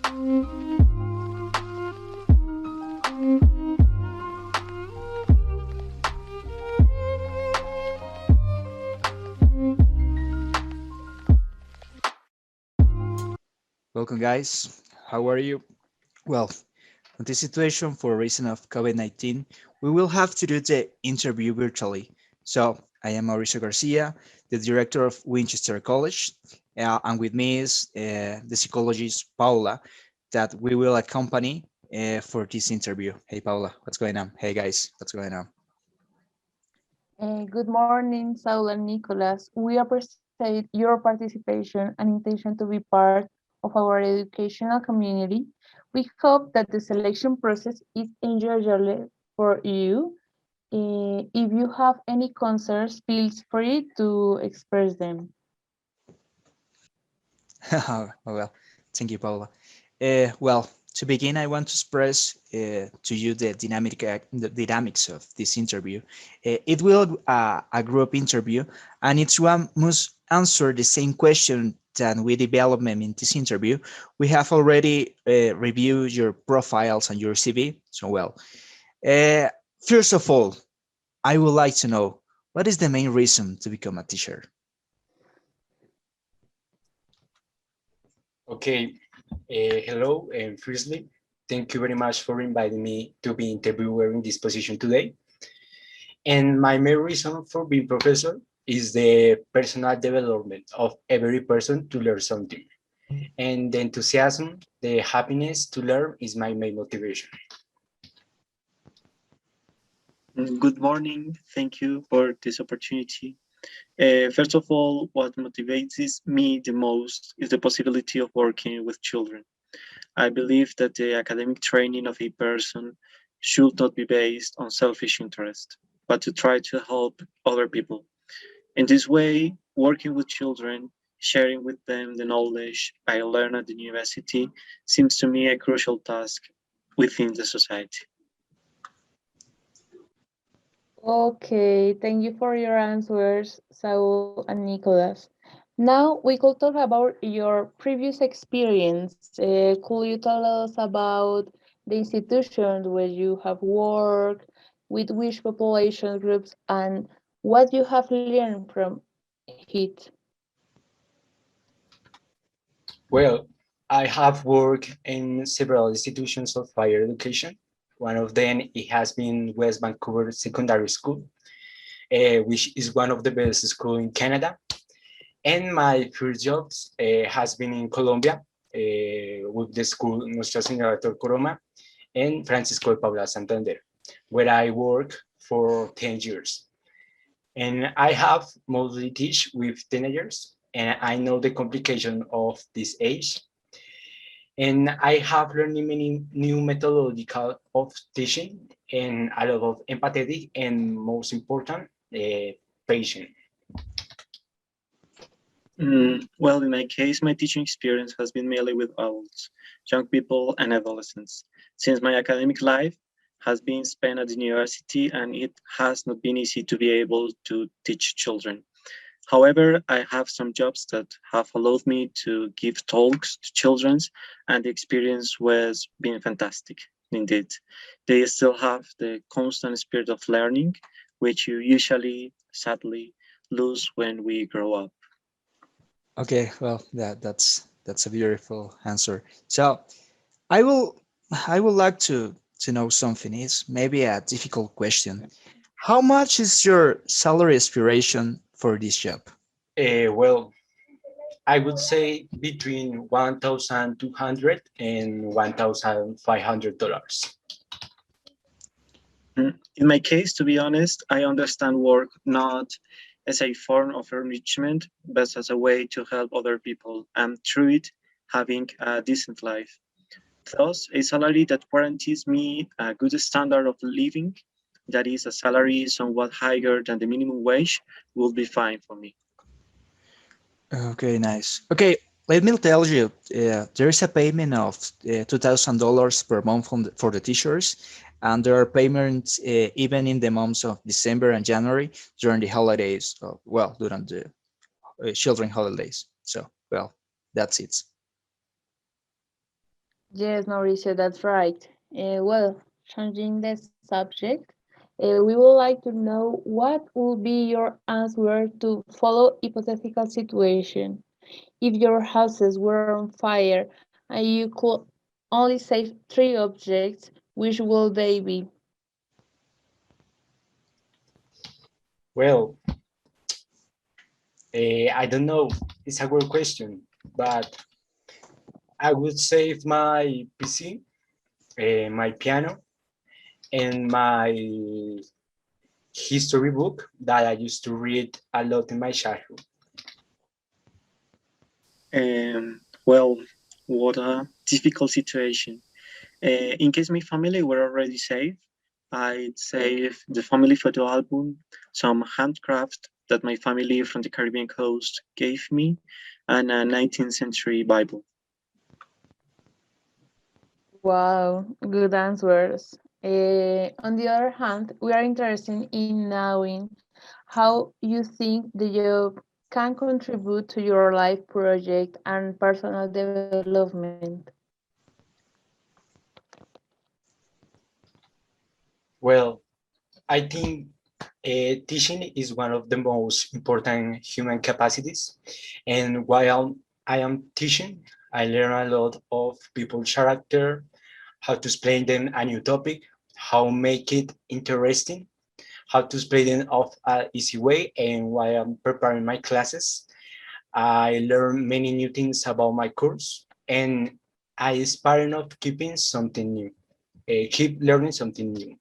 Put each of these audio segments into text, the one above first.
Welcome, guys. How are you? Well, in this situation, for reason of COVID-19, we will have to do the interview virtually. So I am Mauricio García, the director of Winchester College, and with me is the psychologist Paula, that we will accompany for this interview. Hey, Paula, what's going on? Hey, guys, what's going on? Good morning, Saul and Nicolás. We appreciate your participation and intention to be part of our educational community. We hope that the selection process is enjoyable for you. If you have any concerns, feel free to express them. Well, thank you, Paula. Well, to begin, I want to express to you the dynamics of this interview. It will a group interview, and each one must answer the same question that we developed in this interview. We have already reviewed your profiles and your CV. So, well, uh, first of all, I would like to know what is the main reason to become a teacher? Okay, hello, and firstly, thank you very much for inviting me to be interviewer in this position today. And my main reason for being professor is the personal development of every person to learn something. And the enthusiasm, the happiness to learn is my main motivation. Good morning. Thank you for this opportunity. First of all, what motivates me the most is the possibility of working with children. I believe that the academic training of a person should not be based on selfish interest, but to try to help other people. In this way, working with children, sharing with them the knowledge I learned at the university seems to me a crucial task within the society. Okay, thank you for your answers, Saul and Nicholas. Now we could talk about your previous experience. Could you tell us about the institutions where you have worked, with which population groups, and what you have learned from it? Well, I have worked in several institutions of higher education. One of them it has been West Vancouver Secondary School, which is one of the best schools in Canada. And my first jobs has been in Colombia with the school Nuestra Señora de Coroma and Francisco de Paula Santander, where I worked for 10 years. And I have mostly teach with teenagers, and I know the complication of this age. And I have learned many new methodological of teaching and a lot of empathetic and most important, patient. Well, in my case, my teaching experience has been mainly with adults, young people, and adolescents. Since my academic life has been spent at the university and it has not been easy to be able to teach children. However, I have some jobs that have allowed me to give talks to children, and the experience was been fantastic indeed. They still have the constant spirit of learning, which you usually, sadly, lose when we grow up. Okay, well, that's a beautiful answer. So I will I would like to know something. It's maybe a difficult question. How much is your salary aspiration for this job? Well, I would say between 1,200 and $1,500. In my case, to be honest, I understand work not as a form of enrichment, but as a way to help other people and through it having a decent life. Thus, a salary that guarantees me a good standard of living, that is, a salary somewhat higher than the minimum wage, will be fine for me. Okay, nice. Okay, let me tell you, there is a payment of $2,000 per month for the teachers, and there are payments even in the months of December and January during the holidays. Well, during the children holidays. So, well, that's it. Yes, Mauricio, that's right. Well, changing the subject, we would like to know what would be your answer to follow hypothetical situation. If your houses were on fire and you could only save three objects, which will they be? Well, I don't know. It's a good question, but I would save my PC, my piano, and my history book that I used to read a lot in my childhood. Well, what a difficult situation. In case my family were already safe, I'd save the family photo album, some handcraft that my family from the Caribbean coast gave me, and a 19th century Bible. Wow, good answers. On the other hand, we are interested in knowing how you think the job can contribute to your life project and personal development. Well, I think teaching is one of the most important human capacities. And while I am teaching, I learn a lot of people's character, how to explain them a new topic, how make it interesting, how to explain them of an easy way. And while I'm preparing my classes, I learn many new things about my course, and I aspire of keeping something new, keep learning something new.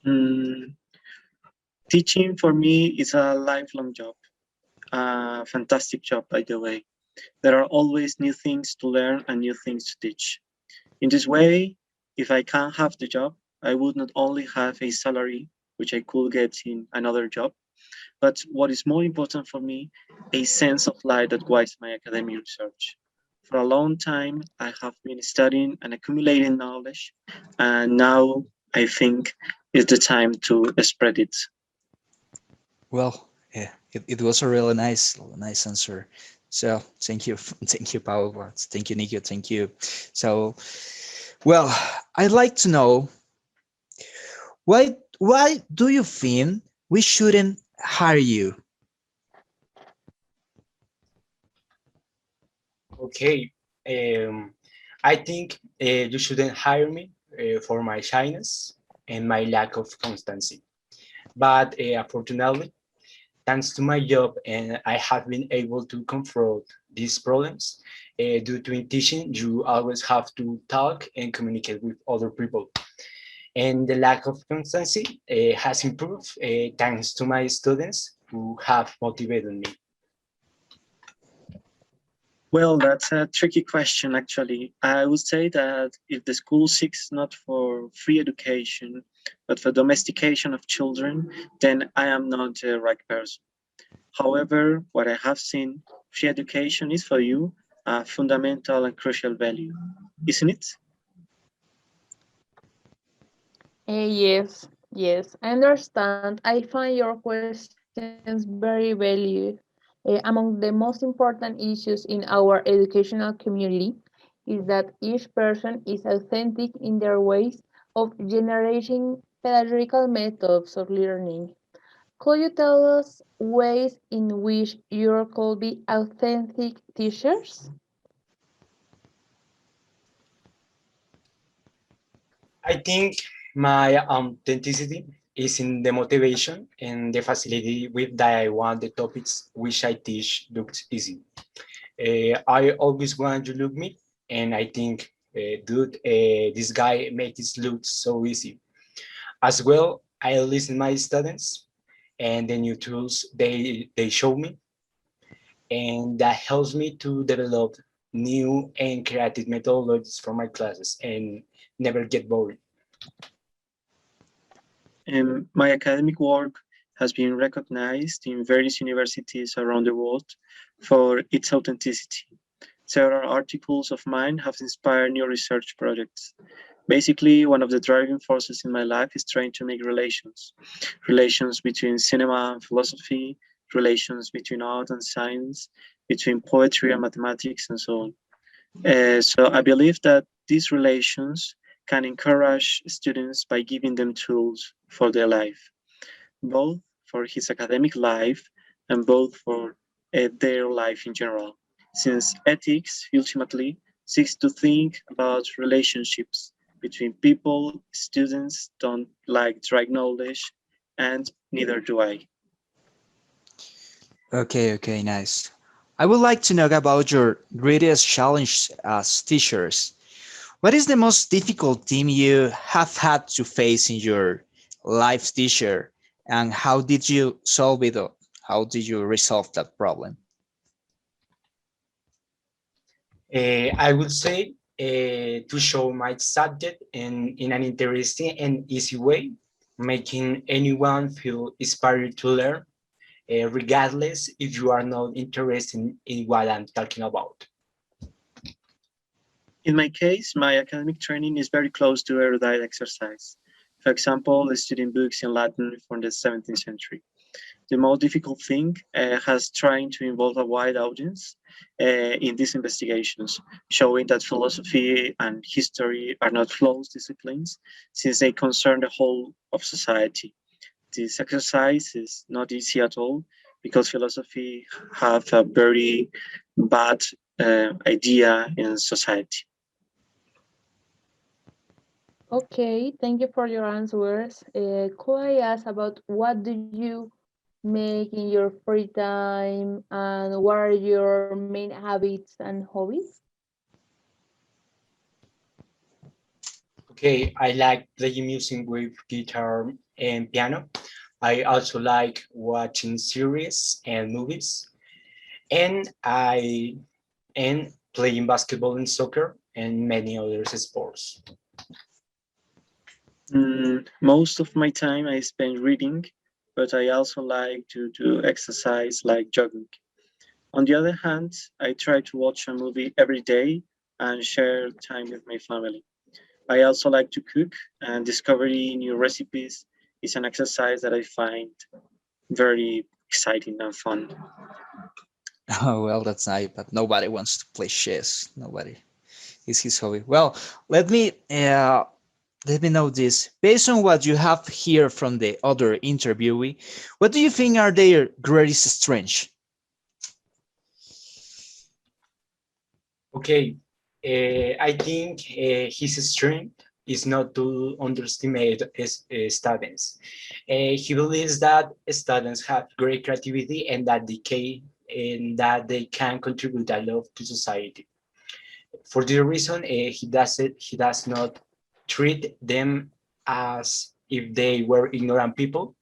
Mm, Teaching for me is a lifelong job, a fantastic job, by the way. There are always new things to learn and new things to teach. In this way, if I can't have the job, I would not only have a salary, which I could get in another job, but what is more important for me, a sense of life that guides my academic research. For a long time, I have been studying and accumulating knowledge, and now I think is the time to spread it. Well, yeah, it was a really nice answer. So thank you, thank you, Paula. Thank you, Nico. Thank you. So, well, I'd like to know why do you think we shouldn't hire you? Okay, I think you shouldn't hire me for my shyness and my lack of constancy. But unfortunately, thanks to my job, and I have been able to confront these problems. Due to in teaching, you always have to talk and communicate with other people. And the lack of constancy has improved thanks to my students who have motivated me. Well, that's a tricky question, actually. I would say that if the school seeks not for free education, but for domestication of children, then I am not the right person. However, what I have seen, free education is for you a fundamental and crucial value, isn't it? Yes, I understand. I find your questions very valued. Among the most important issues in our educational community is that each person is authentic in their ways of generating pedagogical methods of learning. Could you tell us ways in which you could be authentic teachers? I think my authenticity is in the motivation and the facility with that I want the topics which I teach looks easy. I always want to look me, and I think, dude, this guy makes it look so easy. As well, I listen my students and the new tools they show me, and that helps me to develop new and creative methodologies for my classes and never get bored. My academic work has been recognized in various universities around the world for its authenticity. Several articles of mine have inspired new research projects. Basically, one of the driving forces in my life is trying to make relations between cinema and philosophy, relations between art and science, between poetry and mathematics, and so on. So I believe that these relations can encourage students by giving them tools for their life, both for his academic life and both for their life in general, since ethics ultimately seeks to think about relationships between people. Students don't like dry knowledge, and neither do I. Okay, nice. I would like to know about your greatest challenge as teachers. What is the most difficult thing you have had to face in your life teacher, and how did you solve it, or how did you resolve that problem? I would say to show my subject in an interesting and easy way, making anyone feel inspired to learn, regardless if you are not interested in what I'm talking about. In my case, my academic training is very close to erudite exercise. For example, studying books in Latin from the 17th century. The most difficult thing has trying to involve a wide audience in these investigations, showing that philosophy and history are not closed disciplines since they concern the whole of society. This exercise is not easy at all because philosophy have a very bad idea in society. Okay, thank you for your answers. Could I ask about what do you make in your free time and what are your main habits and hobbies? Okay, I like playing music with guitar and piano. I also like watching series and movies, and I and playing basketball and soccer and many other sports. Most of my time I spend reading, but I also like to do exercise like jogging. On the other hand, I try to watch a movie every day and share time with my family. I also like to cook, and discovering new recipes is an exercise that I find very exciting and fun. Oh, well, that's nice, but nobody wants to play chess. Nobody is his hobby. Well, let me uh, let me know this. Based on what you have heard from the other interviewee, what do you think are their greatest strengths? Okay, I think his strength is not to underestimate students. He believes that students have great creativity and that they can contribute a lot to society. For this reason, he does not treat them as if they were ignorant people,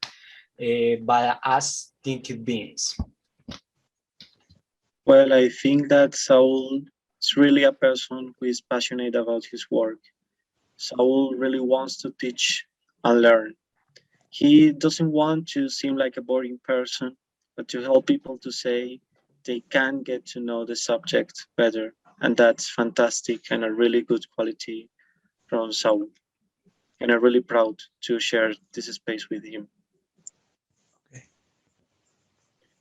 but as thinking beings. Well, I think that Saul is really a person who is passionate about his work. Saul really wants to teach and learn. He doesn't want to seem like a boring person, but to help people to say they can get to know the subject better. And that's fantastic and a really good quality from Saul. And I'm really proud to share this space with him.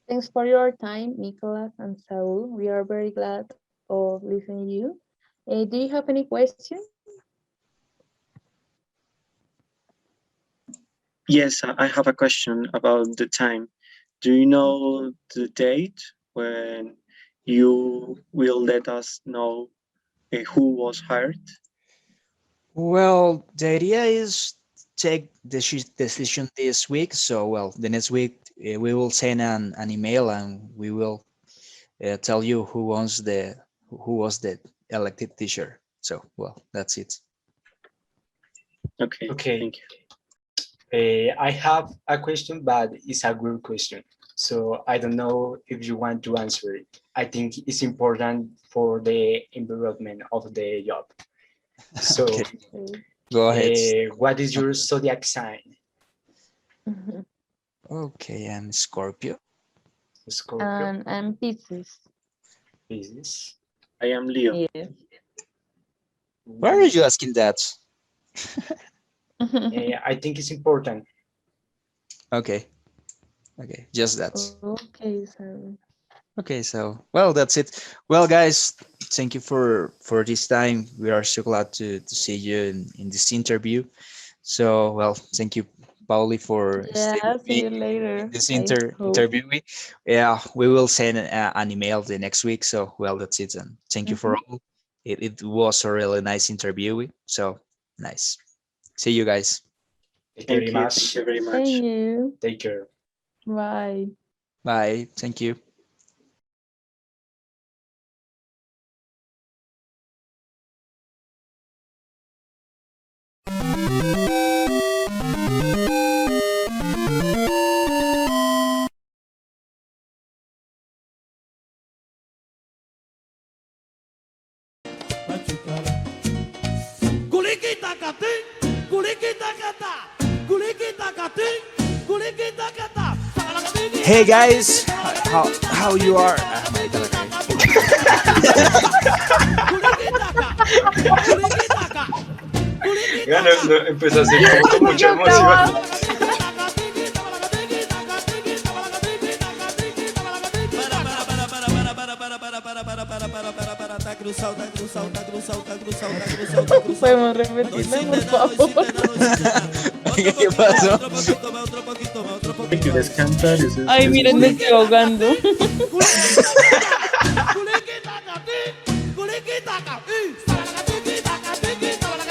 Thanks for your time, Nicolás and Saul. We are very glad of listening to you. Do you have any question? Yes, I have a question about the time. Do you know the date when you will let us know who was hired? Well, the idea is take the decision this week. So, well, the next week we will send an email and we will tell you who was the elected teacher. So, well, that's it. Okay, Okay, thank you. I have a question, but it's a good question. So I don't know if you want to answer it. I think it's important for the environment of the job. So, Okay, Okay. go ahead. what is your zodiac sign? Okay, I'm Scorpio. Scorpio, And Pisces. Business. I am Leo. Yes. Why are you asking that? I think it's important. Okay, okay, just that. Okay, sorry. Okay, so well, that's it. Well, guys, thank you for this time. We are so glad to see you in this interview. So, well, thank you, Pauli, for staying Yeah, with see me you in later. this I hope. interview. Yeah, we will send an email the next week. So, well, that's it. And thank you for Mhm. all. It was a really nice interview. So nice. See you guys. Thank you very Thank you. much. Thank you very Thank much. you. Take care. Bye. Bye. Thank you. Hey guys, how you are? Ah, maldita la Ya empezó así como con mucha Yo emoción. acabado. Podemos repetirlo, por favor. ¿Qué pasó? ¿Quieres cantar? Eso Ay, miren, me estoy ahogando.